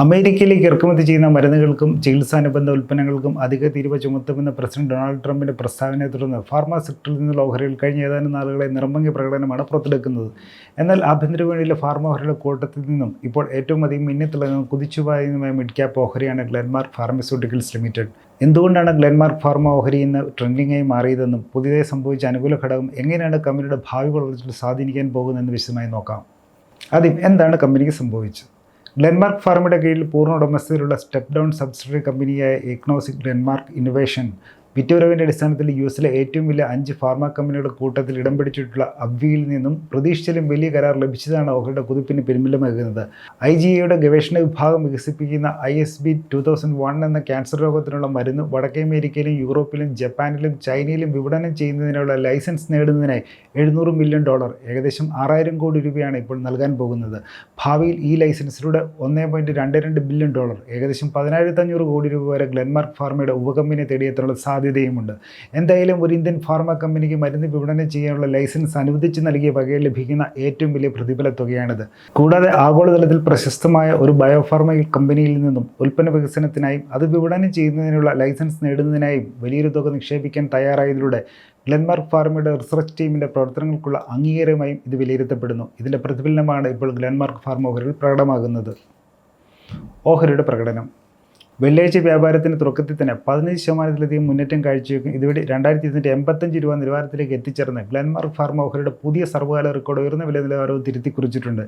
അമേരിക്കയിലേക്ക് ഇറക്കുമതി ചെയ്യുന്ന മരുന്നുകൾക്കും ചികിത്സാനുബന്ധ ഉൽപ്പന്നങ്ങൾക്കും അധിക തീരുവ ചുമത്തുമെന്ന പ്രസിഡന്റ് ഡൊണാൾഡ് ട്രംപിന്റെ പ്രസ്താവനയെ തുടർന്ന് ഫാർമ സെക്ടറിൽ നിന്നുള്ള ഓഹരികൾ കഴിഞ്ഞ ഏതാനും നാളുകളെ നിർമ്മംഗ പ്രകടനമാണ് പുറത്തെടുക്കുന്നത്. എന്നാൽ ആഭ്യന്തര വിപണിയിലെ ഫാർമ ഓഹരിയുടെ കൂട്ടത്തിൽ നിന്നും ഇപ്പോൾ ഏറ്റവും അധികം മിന്നിത്തിളങ്ങുന്ന കുതിച്ചുപായുന്നതുമായ മിഡ് ക്യാപ്പ് ഓഹരിയാണ് ഗ്ലെൻമാർക്ക് ഫാർമസ്യൂട്ടിക്കൽസ് ലിമിറ്റഡ്. എന്തുകൊണ്ടാണ് ഗ്ലെൻമാർക്ക് ഫാർമ ഓഹരി ഇന്ന് ട്രെൻഡിങ്ങായി മാറിയതെന്നും പുതിയതായി സംഭവിച്ച അനുകൂല ഘടകം എങ്ങനെയാണ് കമ്പനിയുടെ ഭാവി വളർച്ചയിൽ സ്വാധീനിക്കാൻ പോകുന്നതെന്ന് വിശദമായി നോക്കാം. ആദ്യം എന്താണ് കമ്പനിക്ക് സംഭവിച്ചത്? ഗ്ലെൻമാർക്ക് ഫാർമയുടെ കീഴിൽ പൂർണ്ണ ഉടമസ്ഥതയിലുള്ള സ്റ്റെപ്പ് ഡൗൺ സബ്സിഡറി കമ്പനിയായ ഇഗ്നോസിക് ഗ്ലെൻമാർക്ക് ഇന്നൊവേഷൻ വിറ്റുവരവിൻ്റെ അടിസ്ഥാനത്തിൽ യുഎസിലെ ഏറ്റവും വലിയ 5 ഫാർമ കമ്പനികളുടെ കൂട്ടത്തിൽ ഇടം പിടിച്ചിട്ടുള്ള അബ്വിയിൽ നിന്നും പ്രതീക്ഷിച്ചാലും വലിയ കരാർ ലഭിച്ചതാണ് ഓഹരിയുടെ കുതിപ്പിന് പിൻബലമേകുന്നത്. IGAയുടെ ഗവേഷണ വിഭാഗം വികസിപ്പിക്കുന്ന ISB 2001 എന്ന ക്യാൻസർ രോഗത്തിനുള്ള മരുന്ന് വടക്കേ അമേരിക്കയിലും യൂറോപ്പിലും ജപ്പാനിലും ചൈനയിലും വിപണനം ചെയ്യുന്നതിനുള്ള ലൈസൻസ് നേടുന്നതിനായി $700 മില്യൺ ഏകദേശം 6000 കോടി രൂപയാണ് ഇപ്പോൾ നൽകാൻ പോകുന്നത്. ഭാവിയിൽ ഈ ലൈസൻസിലൂടെ $1.22 ബില്യൺ ഏകദേശം 11500 കോടി രൂപ വരെ ഗ്ലെൻമാർക്ക് ഫാർമയുടെ ഉപകമ്പനിയെ തേടിയെത്താനുള്ള സാധ്യതയുമുണ്ട്. എന്തായാലും ഒരു ഇന്ത്യൻ ഫാർമ കമ്പനിക്ക് മരുന്ന് വിപണനം ചെയ്യാനുള്ള ലൈസൻസ് അനുവദിച്ച് നൽകിയ വകയിൽ ലഭിക്കുന്ന ഏറ്റവും വലിയ പ്രതിഫല തുകയാണിത്. കൂടാതെ ആഗോളതലത്തിൽ പ്രശസ്തമായ ഒരു ബയോഫാർമ കമ്പനിയിൽ നിന്നും ഉൽപ്പന്ന വികസനത്തിനായും അത് വിപണനം ചെയ്യുന്നതിനുള്ള ലൈസൻസ് നേടുന്നതിനായും വലിയൊരു തുക നിക്ഷേപിക്കാൻ തയ്യാറായതിലൂടെ ഗ്ലെൻമാർക്ക് ഫാർമയുടെ റിസർച്ച് ടീമിൻ്റെ പ്രവർത്തനങ്ങൾക്കുള്ള അംഗീകാരമായും ഇത് വിലയിരുത്തപ്പെടുന്നു. ഇതിൻ്റെ പ്രതിഫലനമാണ് ഇപ്പോൾ ഗ്ലെൻമാർക്ക് ഫാർമ ഓഹരിയിൽ പ്രകടമാകുന്നത്. ഓഹരിയുടെ പ്രകടനം വെള്ളിയാഴ്ച വ്യാപാരത്തിന് തുടക്കത്തിൽ തന്നെ 15% മുന്നേറ്റം കാഴ്ചവെക്കും. ഇതുവഴി 2285 രൂപ നിലവാരത്തിലേക്ക് എത്തിച്ചേർന്ന് ഗ്ലെൻമാർക്ക് ഫാർമ ഓഹരിയുടെ പുതിയ സർവ്വകാല റെക്കോർഡ് ഉയർന്ന വില നിലവാരവും തിരുത്തി കുറിച്ചിട്ടുണ്ട്.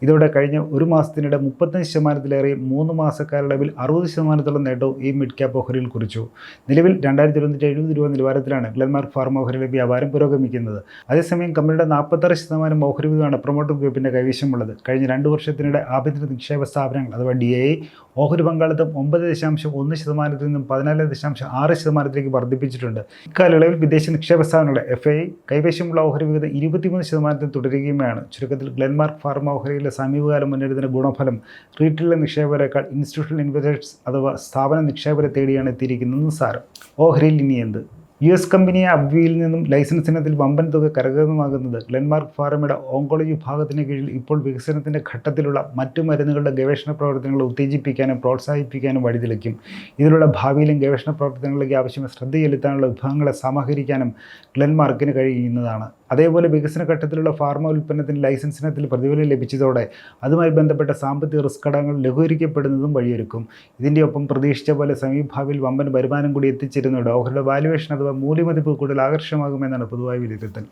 ഇതോടെ കഴിഞ്ഞ ഒരു മാസത്തിനിടെ 35%, 3 മാസക്കാലയളവിൽ 60% നേട്ടവും ഈ മിഡ് ക്യാപ്പ് ഓഹരിയിൽ കുറിച്ചു. നിലവിൽ 2270 രൂപ നിലവാരത്തിലാണ് ഗ്ലെൻമാർക്ക് ഫാർമ ഓഹരിയുടെ വ്യാപാരം പുരോഗമിക്കുന്നത്. അതേസമയം കമ്പനിയുടെ 46% ഓഹരി വിധമാണ് പ്രൊമോട്ടർ ഗ്രൂപ്പിൻ്റെ കൈവശമുള്ളത്. കഴിഞ്ഞ 2 വർഷത്തിനിടെ ആഭ്യന്തര നിക്ഷേപ സ്ഥാപനങ്ങൾ അഥവാ DII ഓഹരി പങ്കാളിത്തം 9.1% നിന്നും 14.6% വർദ്ധിപ്പിച്ചിട്ടുണ്ട്. ഇക്കാലയളവിൽ വിദേശ നിക്ഷേപ സ്ഥാപനങ്ങളുടെ FII കൈവശമുള്ള ഓഹരി വിഹിതം 23% തുടരുകയുമാണ്. ചുരുക്കത്തിൽ ഗ്ലെൻമാർക്ക് ഫാർമ ഓഹരിയിലെ സമീപകാല മുന്നേറ്റത്തിൻ്റെ ഗുണഫലം റീറ്റെയിൽ നിക്ഷേപകരെക്കാൾ ഇൻസ്റ്റിറ്റ്യൂഷണൽ ഇൻവെസ്റ്റേഴ്സ് അഥവാ സ്ഥാപന നിക്ഷേപകരെ തേടിയാണ് എത്തിയിരിക്കുന്നതെന്ന് സാരം. ഓഹരിയിൽ ഇനി എന്ത്? US കമ്പനിയെ അബ്വിയിൽ നിന്നും ലൈസൻസ് ഇനത്തിൽ വമ്പൻ തുക കരഗതമാകുന്നത് ഗ്ലെൻമാർക്ക് ഫാർമയുടെ ഓങ്കോളജി വിഭാഗത്തിന് കീഴിൽ ഇപ്പോൾ വികസനത്തിൻ്റെ ഘട്ടത്തിലുള്ള മറ്റു മരുന്നുകളുടെ ഗവേഷണ പ്രവർത്തനങ്ങൾ ഉത്തേജിപ്പിക്കാനും പ്രോത്സാഹിപ്പിക്കാനും വഴിതെളിക്കും. ഇതിലൂടെ ഭാവിയിലും ഗവേഷണ പ്രവർത്തനങ്ങളിലേക്ക് ആവശ്യമായ ശ്രദ്ധ ചെലുത്താനുള്ള വിഭവങ്ങളെ സമാഹരിക്കാനും ഗ്ലെൻമാർക്കിന് കഴിയുന്നതാണ്. അതേപോലെ വികസന ഘട്ടത്തിലുള്ള ഫാർമ ഉൽപ്പന്നത്തിന് ലൈസൻസ് ഇനത്തിൽ പ്രതിഫലം ലഭിച്ചതോടെ അതുമായി ബന്ധപ്പെട്ട സാമ്പത്തിക റിസ്ക് ഘടകങ്ങൾ ലഘൂകരിക്കപ്പെടുന്നതും വഴിയൊരുക്കും. ഇതിൻ്റെ ഒപ്പം പ്രതീക്ഷിച്ച പോലെ സമീപഭാവിയിൽ വമ്പൻ വരുമാനം കൂടി എത്തിച്ചേരുന്നതോടെ ഓഹരിയുടെ വാല്യുവേഷൻ അഥവാ മൂല്യമതിപ്പ് കൂടുതൽ ആകർഷകമാകുമെന്നാണ് പൊതുവായ വിലയിരുത്തൽ.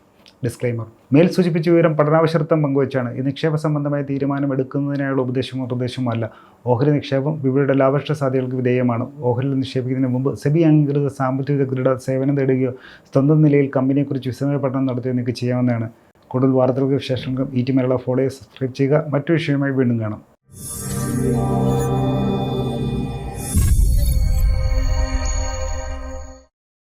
ഡിസ്ക്ലൈമർ: മേൽ സൂചിപ്പിച്ച വിവരം പഠനാവശ്യത്വം പങ്കുവച്ചാണ്. ഈ നിക്ഷേപ സംബന്ധമായ തീരുമാനം എടുക്കുന്നതിനായുള്ള ഉപദേശമോ നിർദ്ദേശമോ അല്ല. ഓഹരി നിക്ഷേപം വിപണിയുടെ ലാഭനഷ്ട സാധ്യതകൾക്ക് വിധേയമാണ്. ഓഹരിയിൽ നിക്ഷേപിക്കുന്നതിന് മുമ്പ് സെബി അംഗീകൃത സാമ്പത്തിക വിദഗ്ധരുടെ സേവനം തേടുകയോ സ്വന്തം നിലയിൽ കമ്പനിയെക്കുറിച്ച് വിശദമായ പഠനം നടത്തുകയോ നിങ്ങൾക്ക് ചെയ്യാവുന്നതാണ്. കൂടുതൽ വാർത്തകൾക്ക് വിശേഷങ്ങൾക്കും ET മലയാളം ഫോളോ സബ്സ്ക്രൈബ് ചെയ്യുക. മറ്റൊരു വിഷയമായി വീണ്ടും കാണാം.